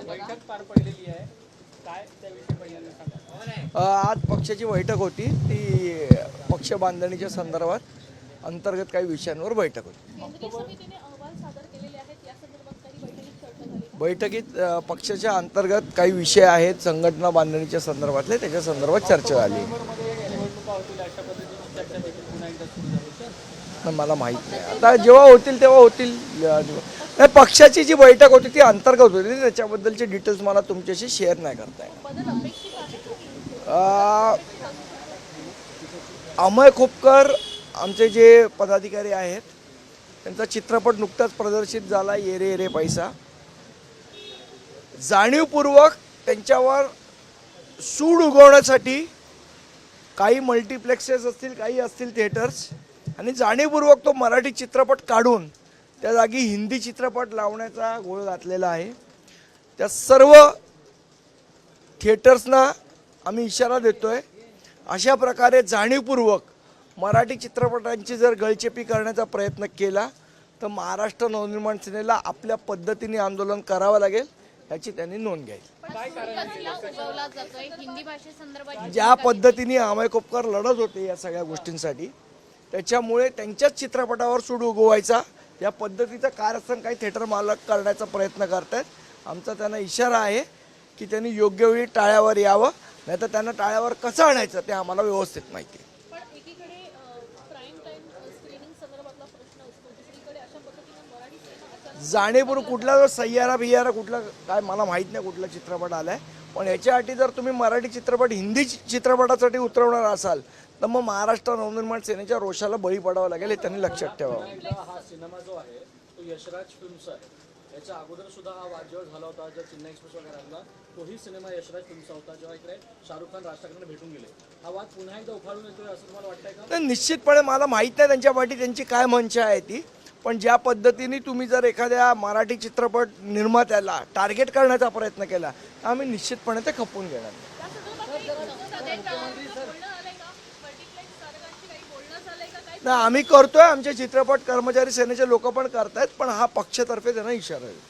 बैठक पार पडलेली आहे, काय त्याविषयी पहिल्यांदा सांगा. आज पक्षाची बैठक होती, ती पक्ष बांधणीच्या संदर्भात अंतर्गत काही विषयांवर बैठक होती. केंद्रीय समितीने अहवाल सादर केलेले आहेत, या संदर्भात काही बैठकीत चर्चा झाली का? बैठकीत पक्षाच्या अंतर्गत काही विषय आहेत संघटना बांधणीच्या संदर्भातले, त्याच्या संदर्भात चर्चा झाली. ऑक्टोबरमध्ये निवडणुका होतील अशा पद्धतीची चर्चा देखील पुन्हा एकदा सुरू झाली. पण मला माहीत नाही, आता जेव्हा होतील तेव्हा होतील. नाही, पक्षाची जी बैठक होती ती अंतर्गत होती, त्याच्याबद्दलचे डिटेल्स मला तुमच्याशी शेअर नाही करता येणार. बदल अपेक्षित आहे का? अमय खोपकर आमचे जे पदाधिकारी आहेत त्यांचा चित्रपट नुकताच प्रदर्शित झाला, ये रे ये रे पैसा. जाणीवपूर्वक त्यांच्यावर सूड उगवण्यासाठी काही मल्टिप्लेक्सेस असतील, काही असतील थिएटर्स, आणि जाणीवपूर्वक तो मराठी चित्रपट काढून त्या जागी हिंदी चित्रपट लावण्याचा घोळ घातलेला आहे. त्या सर्व थिएटर्सना आम्ही इशारा देतोय, अशा प्रकारे जाणीवपूर्वक मराठी चित्रपटांची जर गळचेपी करण्याचा प्रयत्न केला तर महाराष्ट्र नवनिर्माण सेनेला आपल्या पद्धतीने आंदोलन करावं लागेल, याची त्यांनी नोंद घ्यायची. उगवला जातोय हिंदी भाषेसंदर्भात ज्या पद्धतीने अमय खोपकर लढत होते या सगळ्या गोष्टींसाठी, त्याच्यामुळे त्यांच्याच चित्रपटावर सूड उगवायचा या पद्धतीचं कारस्थान काही थिएटर मालक करण्याचा प्रयत्न करतायत. आमचा त्यांना इशारा आहे की त्यांनी योग्य वेळी टाळ्यावर यावं, नाहीतर त्यांना टाळ्यावर कसं आणायचं ते आम्हाला व्यवस्थित माहिती आहे. पण एकीकडे प्राईम टाइम स्क्रीनिंग संदर्भातला प्रश्न असतो, दुसरीकडे अशा पद्धतीने मराठी सिनेमा अचानक जाणीवपूर्वक कुठला जो सय्यारा बियारा कुठला काय मला माहीत नाही कुठला चित्रपट आलाय, पण याच्यासाठी जर तुम्ही मराठी चित्रपट हिंदी चित्रपटासाठी उतरवणार असाल तर मग महाराष्ट्र नवनिर्माण सेनेच्या रोषाला बळी पडावं लागेल, हे त्यांनी लक्षात ठेवावं. हा सिनेमा जो आहे तो यशराज फिल्मचा आहे. याच्या अगोदर सुद्धा हा वादविवाद झाला होता, जेव्हा चेन्नई एक्सप्रेस वगैरे आणला तोही सिनेमा यशराज फिल्मचा होता, जेव्हा इकडे शाहरुख खान राज ठाकरेंना भेटून गेले. हा वाद पुन्हा एकदा उफाळून येतोय असं तुम्हाला वाटतंय का? तर निश्चितपणे मला माहीत नाही त्यांच्या पाठी त्यांची काय मंशा आहे ती, पण ज्या पद्धतीने तुम्ही जर एखाद्या मराठी चित्रपट निर्मात्याला टार्गेट करण्याचा प्रयत्न केला तर आम्ही निश्चितपणे ते खपवून घेणार. त्या संदर्भात काही बोलणं आलंय का? मल्टिप्लेक्स तारकांशी काही बोलणं झालंय का? काय नाही, आम्ही करतोय, आमचे चित्रपट कर्मचारी सेनेचे लोक पण करतायत, पण हा पक्षातर्फे त्यांना इशारा आहे.